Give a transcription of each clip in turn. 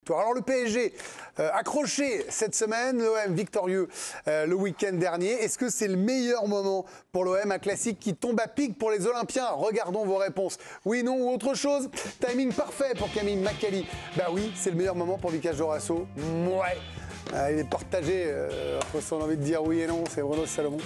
victoire. Alors le PSG, accroché cette semaine, l'OM victorieux le week-end dernier. Est-ce que c'est le meilleur moment pour l'OM, un classique qui tombe à pic pour les Olympiens? Regardons vos réponses. Oui, non ou autre chose? Timing parfait pour Camille Macali. Bah oui, c'est le meilleur moment pour Vicage Dorasso. Ouais. Il est partagé, on a envie de dire oui et non, c'est Bruno Salomon.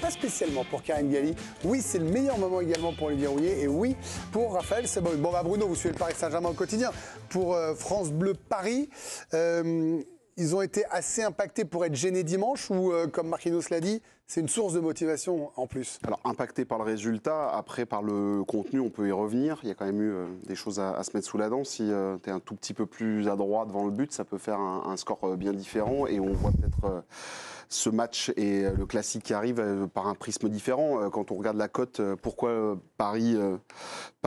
Pas spécialement pour Karine Galli. Oui, c'est le meilleur moment également pour Olivier Rouillet. Et oui, pour Raphaël Sabol. Bon, bah Bruno, vous suivez le Paris Saint-Germain au quotidien. Pour France Bleu Paris, ils ont été assez impactés pour être gênés dimanche ou, comme Marquinhos l'a dit, c'est une source de motivation en plus? Alors, impacté par le résultat, après par le contenu, on peut y revenir. Il y a quand même eu des choses à se mettre sous la dent. Si tu es un tout petit peu plus adroit devant le but, ça peut faire un score bien différent. Et on voit peut-être ce match et le classique qui arrive par un prisme différent. Quand on regarde la cote, pourquoi Paris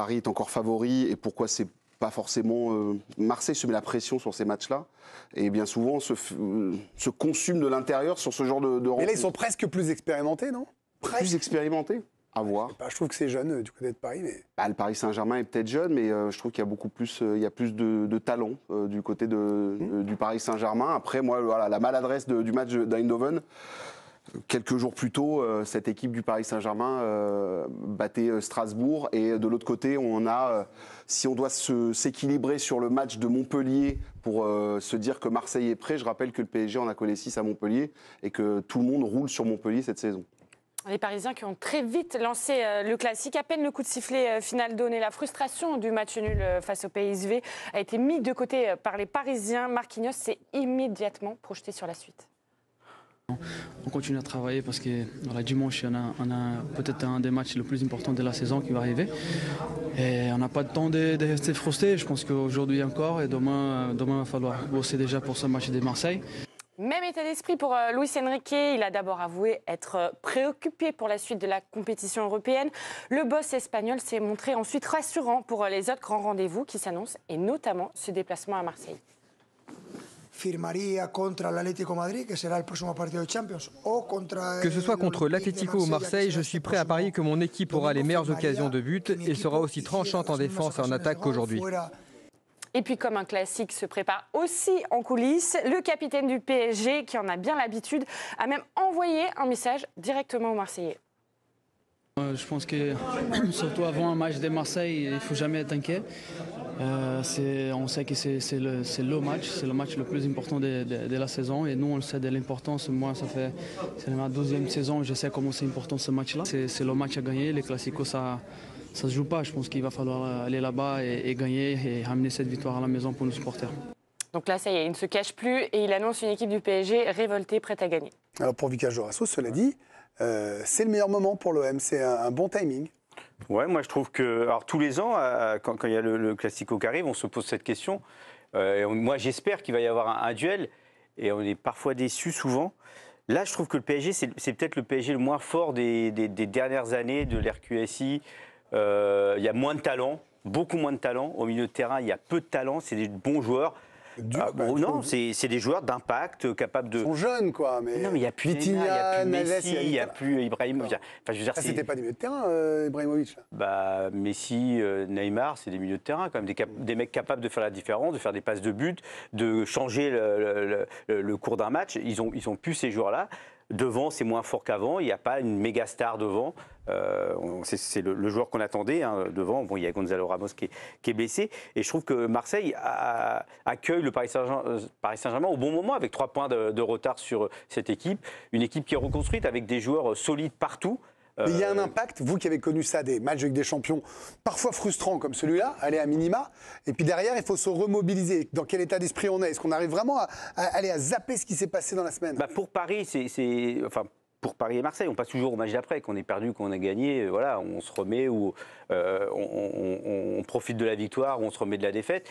est encore favori et pourquoi c'est pas forcément Marseille se met la pression sur ces matchs-là et bien souvent se consume de l'intérieur sur ce genre de rencontre. Mais là, ils sont presque plus expérimentés, non? Plus expérimentés, à voir. Je trouve que c'est jeune du côté de Paris. Mais... le Paris Saint-Germain est peut-être jeune, mais je trouve qu'il y a beaucoup plus, de talent du côté du Paris Saint-Germain. Après, moi, voilà, la maladresse du match d'Eindhoven. Quelques jours plus tôt, cette équipe du Paris Saint-Germain battait Strasbourg. Et de l'autre côté, on a, si on doit s'équilibrer sur le match de Montpellier pour se dire que Marseille est prêt, je rappelle que le PSG en a collé 6 à Montpellier et que tout le monde roule sur Montpellier cette saison. Les Parisiens qui ont très vite lancé le classique, à peine le coup de sifflet final donné, la frustration du match nul face au PSV a été mis de côté par les Parisiens. Marquinhos s'est immédiatement projeté sur la suite. On continue à travailler parce que voilà, dimanche, on a peut-être un des matchs les plus importants de la saison qui va arriver. Et on n'a pas de temps de rester frustré. Je pense qu'aujourd'hui encore et demain, il va falloir bosser déjà pour ce match de Marseille. Même état d'esprit pour Luis Enrique. Il a d'abord avoué être préoccupé pour la suite de la compétition européenne. Le boss espagnol s'est montré ensuite rassurant pour les autres grands rendez-vous qui s'annoncent, et notamment ce déplacement à Marseille. Que ce soit contre l'Atlético ou Marseille, je suis prêt à parier que mon équipe aura les meilleures occasions de but et sera aussi tranchante en défense et en attaque qu'aujourd'hui. Et puis comme un classique se prépare aussi en coulisses, le capitaine du PSG, qui en a bien l'habitude, a même envoyé un message directement aux Marseillais. Je pense que surtout avant un match de Marseille, il ne faut jamais être inquiet. On sait que c'est le match le plus important de la saison et nous on le sait de l'importance. Moi c'est ma 12e saison, je sais comment c'est important ce match-là. C'est le match à gagner, les classicos ça se joue pas. Je pense qu'il va falloir aller là-bas et gagner et amener cette victoire à la maison pour nos supporters. Donc là ça y est, il ne se cache plus et il annonce une équipe du PSG révoltée, prête à gagner. Alors pour Vicage Dorasso, cela dit, c'est le meilleur moment pour l'OM, c'est un bon timing. Ouais, moi je trouve que alors, tous les ans, quand il y a le Classico qui arrive, on se pose cette question. Moi j'espère qu'il va y avoir un duel et on est parfois déçus souvent. Là, je trouve que le PSG, c'est peut-être le PSG le moins fort des dernières années de l'RQSI. Il y a moins de talent, beaucoup moins de talent. Au milieu de terrain, il y a peu de talent, c'est des bons joueurs. Non, c'est des joueurs d'impact, capables de... Ils sont jeunes, quoi. Mais non, mais il n'y a plus Vitinha, Neymar, il n'y a plus Messi, il n'y a plus Ibrahimovic. Enfin, je veux dire, c'était pas des milieux de terrain, Ibrahimovic. Messi, Neymar, c'est des milieux de terrain, quand même. Des mecs capables de faire la différence, de faire des passes de but, de changer le cours d'un match. Ils ont plus ces joueurs-là. Devant, c'est moins fort qu'avant. Il n'y a pas une méga star devant. C'est le joueur qu'on attendait devant. Bon, il y a Gonzalo Ramos qui est blessé. Et je trouve que Marseille accueille le Paris Saint-Germain au bon moment, avec 3 points de retard sur cette équipe. Une équipe qui est reconstruite avec des joueurs solides partout. Mais il y a un impact, vous qui avez connu ça, des matchs avec des champions parfois frustrants comme celui-là, aller à minima, et puis derrière, il faut se remobiliser. Dans quel état d'esprit on est? Est-ce qu'on arrive vraiment à zapper ce qui s'est passé dans la semaine? Pour Paris, pour Paris et Marseille, on passe toujours au match d'après, qu'on ait perdu, qu'on a gagné, voilà, on se remet ou on profite de la victoire, ou on se remet de la défaite.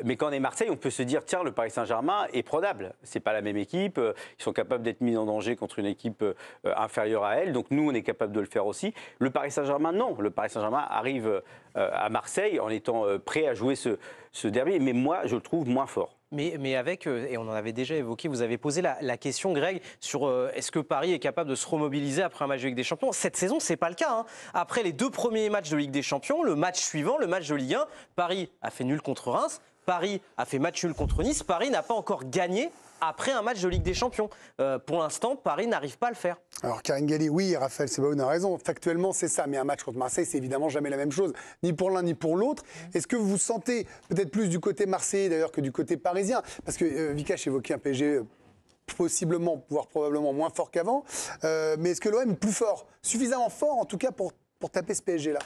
Mais quand on est Marseille, on peut se dire tiens, le Paris Saint-Germain est prenable. C'est pas la même équipe. Ils sont capables d'être mis en danger contre une équipe inférieure à elle. Donc nous, on est capable de le faire aussi. Le Paris Saint-Germain, non. Le Paris Saint-Germain arrive à Marseille en étant prêt à jouer ce derby. Mais moi, je le trouve moins fort. Mais avec, et on en avait déjà évoqué, vous avez posé la question, Greg, sur est-ce que Paris est capable de se remobiliser après un match de Ligue des Champions? Cette saison, ce n'est pas le cas. Hein. Après les 2 premiers matchs de Ligue des Champions, le match suivant, le match de Ligue 1, Paris a fait nul contre Reims. Paris a fait match nul contre Nice. Paris n'a pas encore gagné après un match de Ligue des Champions. Pour l'instant, Paris n'arrive pas à le faire. Alors, Karine Galli, oui, Raphaël Sebaoun a raison. Factuellement, c'est ça. Mais un match contre Marseille, c'est évidemment jamais la même chose, ni pour l'un ni pour l'autre. Est-ce que vous vous sentez peut-être plus du côté marseillais d'ailleurs que du côté parisien? Parce que Vikash évoquait un PSG possiblement, voire probablement moins fort qu'avant. Mais est-ce que l'OM est plus fort? Suffisamment fort, en tout cas, pour taper ce PSG-là?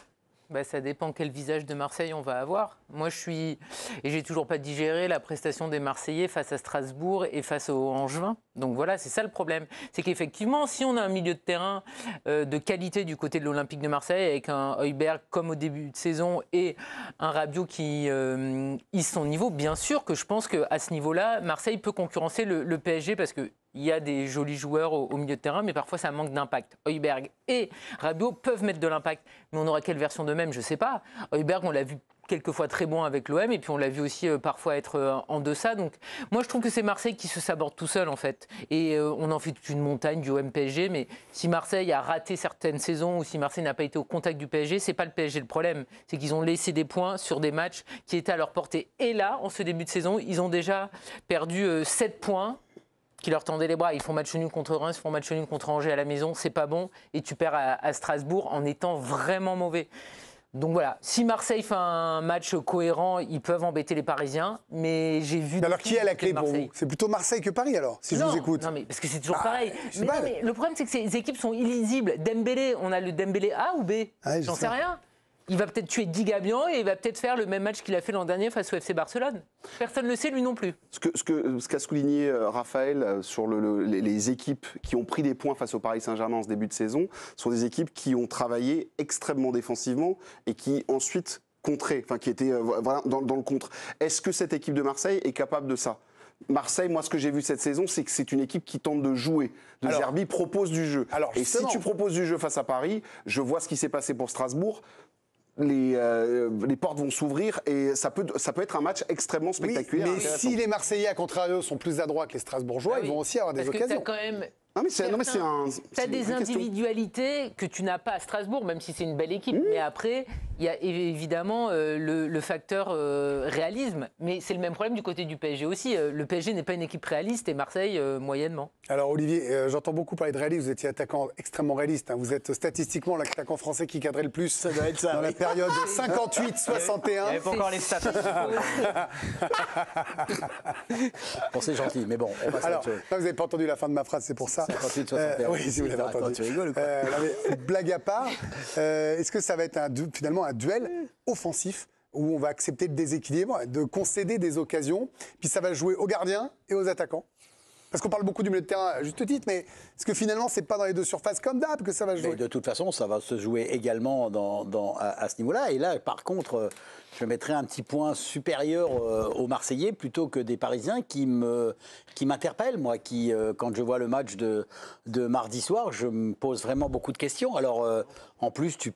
Ça dépend quel visage de Marseille on va avoir. Moi, et j'ai toujours pas digéré la prestation des Marseillais face à Strasbourg et face aux Angevins. Donc voilà, c'est ça le problème. C'est qu'effectivement, si on a un milieu de terrain de qualité du côté de l'Olympique de Marseille, avec un Højbjerg comme au début de saison et un Rabiot qui hisse son niveau, bien sûr que je pense qu'à ce niveau-là, Marseille peut concurrencer le PSG parce que il y a des jolis joueurs au milieu de terrain, mais parfois ça manque d'impact. Højbjerg et Rabiot peuvent mettre de l'impact, mais on aura quelle version d'eux-mêmes, je ne sais pas. Højbjerg, on l'a vu quelquefois très bon avec l'OM, et puis on l'a vu aussi parfois être en deçà. Donc moi, je trouve que c'est Marseille qui se saborde tout seul, en fait. Et on en fait toute une montagne du OM-PSG, mais si Marseille a raté certaines saisons, ou si Marseille n'a pas été au contact du PSG, c'est pas le PSG le problème. C'est qu'ils ont laissé des points sur des matchs qui étaient à leur portée. Et là, en ce début de saison, ils ont déjà perdu 7 points. Qui leur tendaient les bras. Ils font match nul contre Reims, ils font match nul contre Angers à la maison, c'est pas bon. Et tu perds à Strasbourg en étant vraiment mauvais. Donc voilà, si Marseille fait un match cohérent, ils peuvent embêter les Parisiens, mais j'ai vu... Alors qui est la clé pour vous? C'est plutôt Marseille que Paris alors, si je vous écoute. Non, mais parce que c'est toujours pareil. Mais le problème, c'est que ces équipes sont illisibles. Dembélé, on a le Dembélé A ou B? J'en sais rien. Il va peut-être tuer 10 gabions et il va peut-être faire le même match qu'il a fait l'an dernier face au FC Barcelone. Personne ne le sait, lui non plus. Ce qu'a souligné Raphaël sur les équipes qui ont pris des points face au Paris Saint-Germain en ce début de saison sont des équipes qui ont travaillé extrêmement défensivement et qui ensuite contraient, enfin qui étaient dans le contre. Est-ce que cette équipe de Marseille est capable de ça? Marseille, moi, ce que j'ai vu cette saison, c'est que c'est une équipe qui tente de jouer. De Zerbi propose du jeu. Et si tu proposes du jeu face à Paris, je vois ce qui s'est passé pour Strasbourg. Les portes vont s'ouvrir et ça peut être un match extrêmement spectaculaire. Oui, mais si les Marseillais, à contrario, sont plus adroits que les Strasbourgeois, ils vont aussi avoir des occasions. Quand même... Tu as des individualités que tu n'as pas à Strasbourg, même si c'est une belle équipe. Mais après, il y a évidemment le facteur réalisme. Mais c'est le même problème du côté du PSG aussi. Le PSG n'est pas une équipe réaliste et Marseille, moyennement. Alors Olivier, j'entends beaucoup parler de réalisme. Vous étiez attaquant extrêmement réaliste. Vous êtes statistiquement l'attaquant français qui cadrait le plus ça doit être ça, dans la période 58-61. Il n'y avait pas encore les stats. Bon, c'est gentil, mais bon, on passe à autre chose. Vous n'avez pas entendu la fin de ma phrase, c'est pour ça. 58-61. Oui, si vous l'avez entendu. Tu rigoles ou quoi blague à part, est-ce que ça va être finalement un duel offensif où on va accepter le déséquilibre, de concéder des occasions, puis ça va jouer aux gardiens et aux attaquants? Parce qu'on parle beaucoup du milieu de terrain à juste titre, mais est-ce que finalement, c'est pas dans les deux surfaces comme d'hab que ça va jouer? Mais de toute façon, ça va se jouer également à ce niveau-là. Et là, par contre, je mettrais un petit point supérieur aux Marseillais plutôt que des Parisiens qui m'interpellent. Moi, quand je vois le match de mardi soir, je me pose vraiment beaucoup de questions. Alors, en plus, tu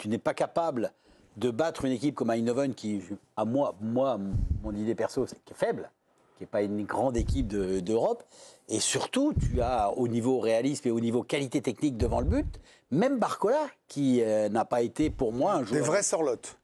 n'es pas capable de battre une équipe comme Eindhoven qui, à moi, mon idée perso, c'est qu'elle est faible, qui n'est pas une grande équipe d'Europe. Et surtout, tu as au niveau réalisme et au niveau qualité technique devant le but, même Barcola, qui n'a pas été pour moi un joueur... Des vrais sorlottes.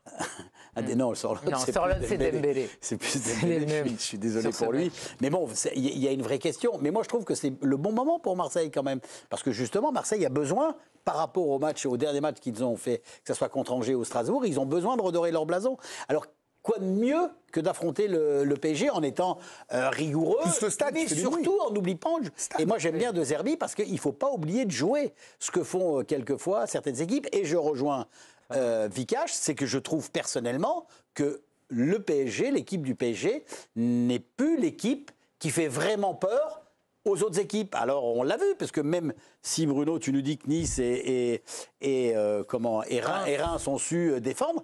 Non, Sorloth, c'est Dembélé. C'est plus Dembélé, je suis désolé pour lui. Mais bon, il y a une vraie question. Mais moi, je trouve que c'est le bon moment pour Marseille quand même. Parce que justement, Marseille a besoin, par rapport au dernier match qu'ils ont fait, que ce soit contre Angers ou Strasbourg, ils ont besoin de redorer leur blason. Alors, quoi de mieux que d'affronter le PSG en étant rigoureux, plus le stade, mais surtout en n'oubliant pas. Et moi j'aime bien De Zerbi parce qu'il ne faut pas oublier de jouer ce que font quelquefois certaines équipes. Et je rejoins Vikash, c'est que je trouve personnellement que le PSG, l'équipe du PSG, n'est plus l'équipe qui fait vraiment peur aux autres équipes. Alors on l'a vu, parce que même si Bruno, tu nous dis que Nice et Reims ont su défendre,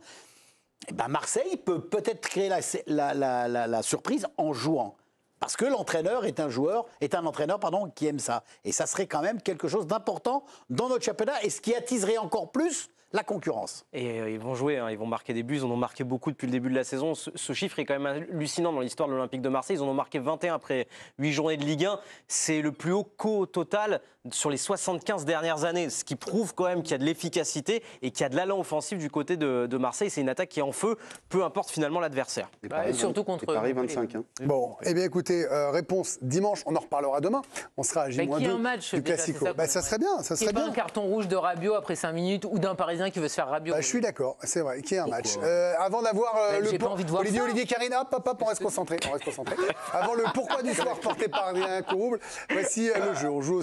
eh ben Marseille peut peut-être créer la surprise en jouant. Parce que l'entraîneur est un entraîneur qui aime ça. Et ça serait quand même quelque chose d'important dans notre championnat. Et ce qui attiserait encore plus la concurrence. Et ils vont jouer, hein, ils vont marquer des buts, ils en ont marqué beaucoup depuis le début de la saison. Ce chiffre est quand même hallucinant dans l'histoire de l'Olympique de Marseille. Ils en ont marqué 21 après 8 journées de Ligue 1. C'est le plus haut total sur les 75 dernières années, ce qui prouve quand même qu'il y a de l'efficacité et qu'il y a de l'allant offensif du côté de Marseille. C'est une attaque qui est en feu, peu importe finalement l'adversaire. Et surtout contre Paris 25. Hein. Bon, eh bien écoutez, réponse dimanche, on en reparlera demain. On sera à J-2 qui a un match, du déjà, Classico. c'est ça Ça serait bien, ça serait pas bien. un carton rouge de Rabiot après 5 minutes ou d'un Parisien qui veut se faire Rabiot. Je suis d'accord, c'est vrai, qu'il y ait un match. Avant d'avoir j'ai pas envie de voir ça. Olivier Carina, hop, on reste concentré. Avant le pourquoi du soir porté par Adrien Courouble, voici le jeu. On joue au